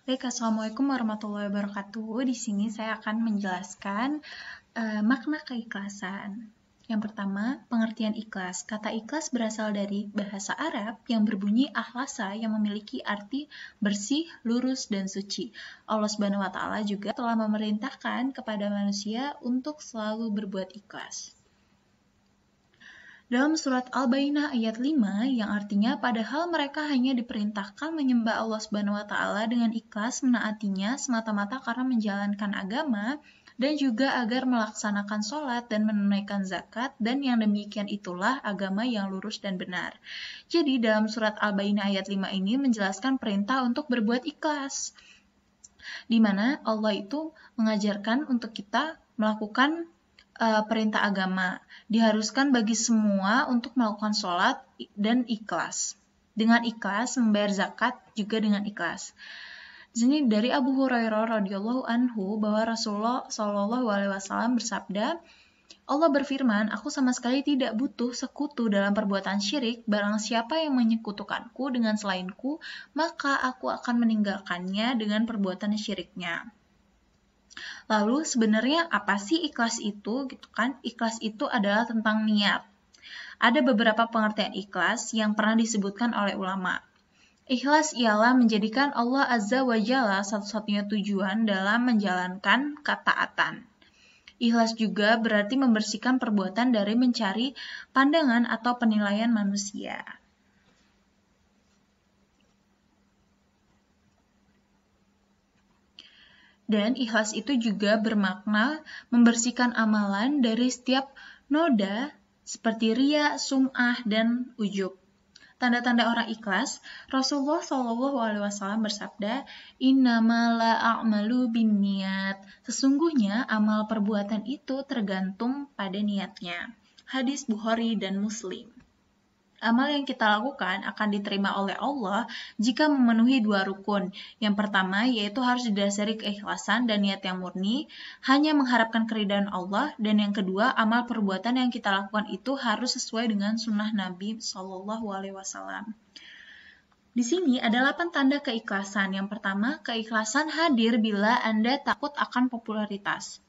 Baik, Assalamualaikum warahmatullahi wabarakatuh. Di sini saya akan menjelaskan makna keikhlasan. Yang pertama, pengertian ikhlas. Kata ikhlas berasal dari bahasa Arab yang berbunyi akhlasa yang memiliki arti bersih, lurus, dan suci. Allah Subhanahu wa Ta'ala juga telah memerintahkan kepada manusia untuk selalu berbuat ikhlas. Dalam surat Al-Baqarah ayat 5 yang artinya padahal mereka hanya diperintahkan menyembah Allah Subhanahu wa Ta'ala dengan ikhlas menaatinya semata-mata karena menjalankan agama dan juga agar melaksanakan sholat dan menunaikan zakat, dan yang demikian itulah agama yang lurus dan benar. Jadi dalam surat Al-Baqarah ayat 5 ini menjelaskan perintah untuk berbuat ikhlas, di mana Allah itu mengajarkan untuk kita melakukan perintah agama. Diharuskan bagi semua untuk melakukan sholat dan ikhlas. Dengan ikhlas, membayar zakat juga dengan ikhlas. Di sini dari Abu Hurairah radhiyallahu anhu bahwa Rasulullah Shallallahu alaihi wasallam bersabda, Allah berfirman, aku sama sekali tidak butuh sekutu dalam perbuatan syirik. Barang siapa yang menyekutukanku dengan selainku, maka aku akan meninggalkannya dengan perbuatan syiriknya. Lalu sebenarnya apa sih ikhlas itu gitu kan? Ikhlas itu adalah tentang niat. Ada beberapa pengertian ikhlas yang pernah disebutkan oleh ulama. Ikhlas ialah menjadikan Allah Azza wa Jalla satu-satunya tujuan dalam menjalankan ketaatan. Ikhlas juga berarti membersihkan perbuatan dari mencari pandangan atau penilaian manusia. Dan ikhlas itu juga bermakna membersihkan amalan dari setiap noda seperti riya, sum'ah, dan ujub. Tanda-tanda orang ikhlas, Rasulullah SAW bersabda, Innama la a'malu binniyat. Sesungguhnya amal perbuatan itu tergantung pada niatnya. Hadis Bukhari dan Muslim. Amal yang kita lakukan akan diterima oleh Allah jika memenuhi dua rukun. Yang pertama yaitu harus didasari keikhlasan dan niat yang murni, hanya mengharapkan keridhaan Allah. Dan yang kedua, amal perbuatan yang kita lakukan itu harus sesuai dengan sunnah Nabi SAW. Di sini ada 8 tanda keikhlasan. Yang pertama, keikhlasan hadir bila Anda takut akan popularitas.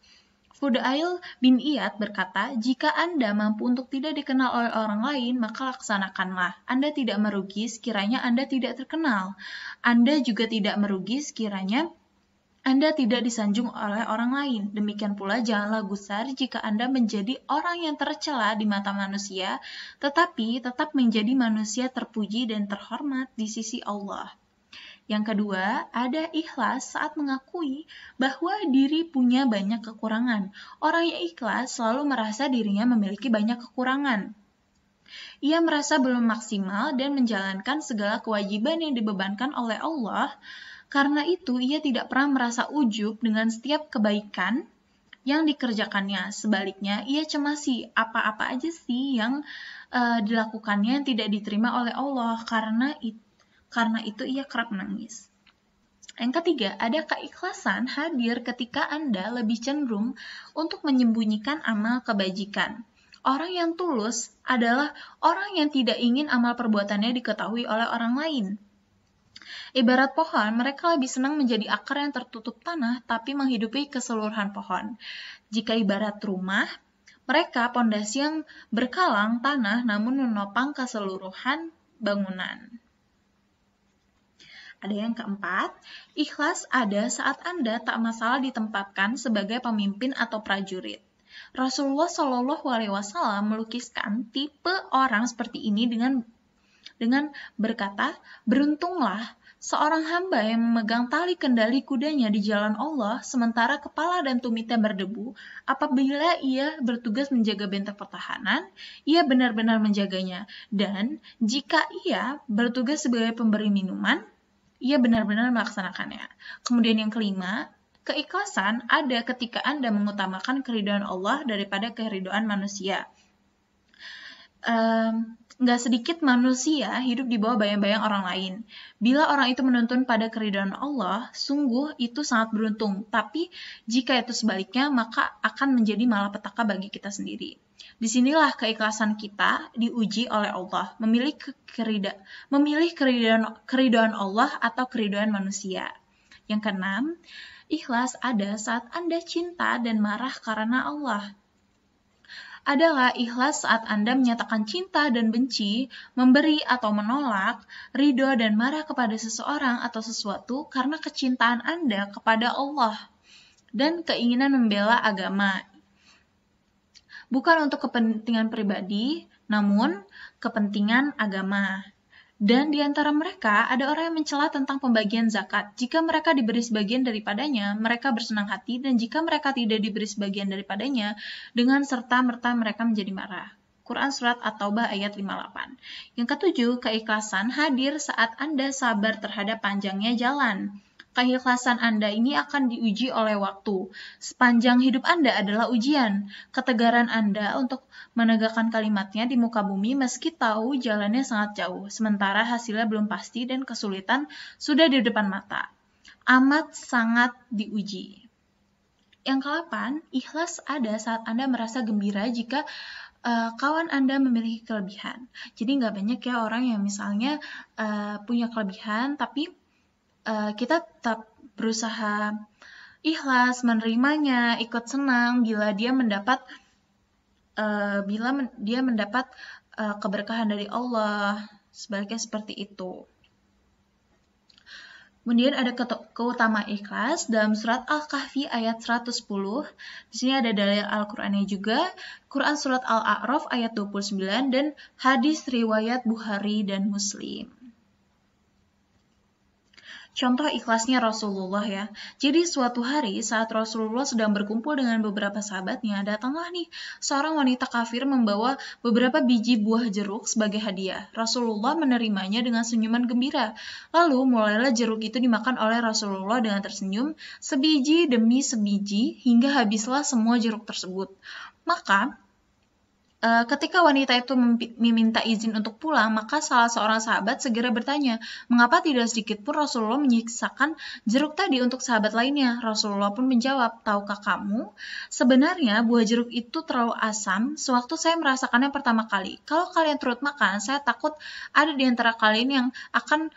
Fudail bin Iyad berkata, jika Anda mampu untuk tidak dikenal oleh orang lain, maka laksanakanlah. Anda tidak merugi sekiranya Anda tidak terkenal. Anda juga tidak merugi sekiranya Anda tidak disanjung oleh orang lain. Demikian pula janganlah gusar jika Anda menjadi orang yang tercela di mata manusia, tetapi tetap menjadi manusia terpuji dan terhormat di sisi Allah. Yang kedua, ada ikhlas saat mengakui bahwa diri punya banyak kekurangan. Orang yang ikhlas selalu merasa dirinya memiliki banyak kekurangan. Ia merasa belum maksimal dan menjalankan segala kewajiban yang dibebankan oleh Allah. Karena itu, ia tidak pernah merasa ujub dengan setiap kebaikan yang dikerjakannya. Sebaliknya, ia cemasi apa-apa aja sih yang dilakukannya yang tidak diterima oleh Allah. Karena itu ia kerap menangis. Yang ketiga, ada keikhlasan hadir ketika Anda lebih cenderung untuk menyembunyikan amal kebajikan. Orang yang tulus adalah orang yang tidak ingin amal perbuatannya diketahui oleh orang lain. Ibarat pohon, mereka lebih senang menjadi akar yang tertutup tanah tapi menghidupi keseluruhan pohon. Jika ibarat rumah, mereka pondasi yang berkalang tanah namun menopang keseluruhan bangunan. Ada yang keempat, ikhlas ada saat Anda tak masalah ditempatkan sebagai pemimpin atau prajurit. Rasulullah SAW melukiskan tipe orang seperti ini dengan berkata, beruntunglah seorang hamba yang memegang tali kendali kudanya di jalan Allah sementara kepala dan tumitnya berdebu. Apabila ia bertugas menjaga benteng pertahanan, ia benar-benar menjaganya. Dan jika ia bertugas sebagai pemberi minuman, ia benar-benar melaksanakannya. Kemudian yang kelima, keikhlasan ada ketika Anda mengutamakan keridhaan Allah daripada keridhaan manusia. Nggak sedikit manusia hidup di bawah bayang-bayang orang lain. Bila orang itu menuntun pada keridhaan Allah, sungguh itu sangat beruntung. Tapi jika itu sebaliknya, maka akan menjadi malapetaka bagi kita sendiri. Disinilah keikhlasan kita diuji oleh Allah, memilih keridhaan Allah atau keridhaan manusia. Yang keenam, ikhlas ada saat Anda cinta dan marah karena Allah. Adalah ikhlas saat Anda menyatakan cinta dan benci, memberi atau menolak, ridho dan marah kepada seseorang atau sesuatu karena kecintaan Anda kepada Allah dan keinginan membela agama. Bukan untuk kepentingan pribadi, namun kepentingan agama. Dan di antara mereka ada orang yang mencela tentang pembagian zakat. Jika mereka diberi sebagian daripadanya, mereka bersenang hati, dan jika mereka tidak diberi sebagian daripadanya, dengan serta-merta mereka menjadi marah. Quran Surat At-Taubah ayat 58. Yang ketujuh, keikhlasan hadir saat Anda sabar terhadap panjangnya jalan. Keikhlasan Anda ini akan diuji oleh waktu. Sepanjang hidup Anda adalah ujian. Ketegaran Anda untuk menegakkan kalimatnya di muka bumi meski tahu jalannya sangat jauh, sementara hasilnya belum pasti dan kesulitan sudah di depan mata. Amat sangat diuji. Yang ke-8, ikhlas ada saat Anda merasa gembira jika kawan Anda memiliki kelebihan. Jadi nggak banyak ya orang yang misalnya punya kelebihan, tapi kita tetap berusaha ikhlas menerimanya, ikut senang bila dia mendapat keberkahan dari Allah. Sebaliknya seperti itu. Kemudian ada keutamaan ikhlas dalam surat Al-Kahfi ayat 110. Di sini ada dalil Al-Qur'annya juga, Quran surat Al-A'raf ayat 29 dan hadis riwayat Bukhari dan Muslim. Contoh ikhlasnya Rasulullah ya. Jadi suatu hari saat Rasulullah sedang berkumpul dengan beberapa sahabatnya, datanglah nih seorang wanita kafir membawa beberapa biji buah jeruk sebagai hadiah. Rasulullah menerimanya dengan senyuman gembira. Lalu mulailah jeruk itu dimakan oleh Rasulullah dengan tersenyum, sebiji demi sebiji hingga habislah semua jeruk tersebut. Maka ketika wanita itu meminta izin untuk pulang, maka salah seorang sahabat segera bertanya, mengapa tidak sedikit pun Rasulullah menyisakan jeruk tadi untuk sahabat lainnya? Rasulullah pun menjawab, tahukah kamu, sebenarnya buah jeruk itu terlalu asam sewaktu saya merasakannya pertama kali. Kalau kalian turut makan, saya takut ada di antara kalian yang akan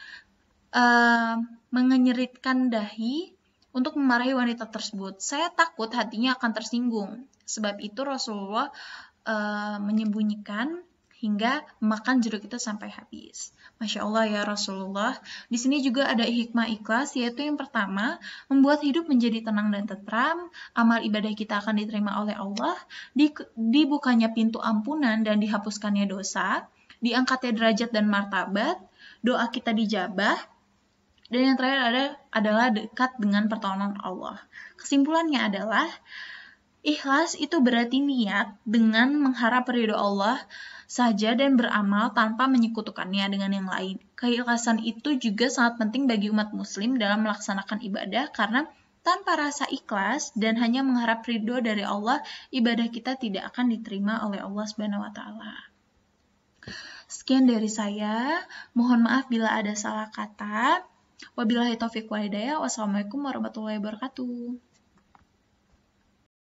mengenyeritkan dahi untuk memarahi wanita tersebut. Saya takut hatinya akan tersinggung. Sebab itu Rasulullah menyembunyikan hingga makan jeruk itu sampai habis. Masya Allah ya Rasulullah. Di sini juga ada hikmah ikhlas, yaitu yang pertama, membuat hidup menjadi tenang dan tentram, amal ibadah kita akan diterima oleh Allah, dibukanya pintu ampunan dan dihapuskannya dosa, diangkatnya derajat dan martabat, doa kita dijabah, dan yang terakhir adalah dekat dengan pertolongan Allah. Kesimpulannya adalah, ikhlas itu berarti niat dengan mengharap ridho Allah saja dan beramal tanpa menyekutukannya dengan yang lain. Keikhlasan itu juga sangat penting bagi umat muslim dalam melaksanakan ibadah karena tanpa rasa ikhlas dan hanya mengharap ridho dari Allah, ibadah kita tidak akan diterima oleh Allah Subhanahu wa taala. Sekian dari saya. Mohon maaf bila ada salah kata. Wabillahi taufiq wal hidayah. Wassalamualaikum warahmatullahi wabarakatuh.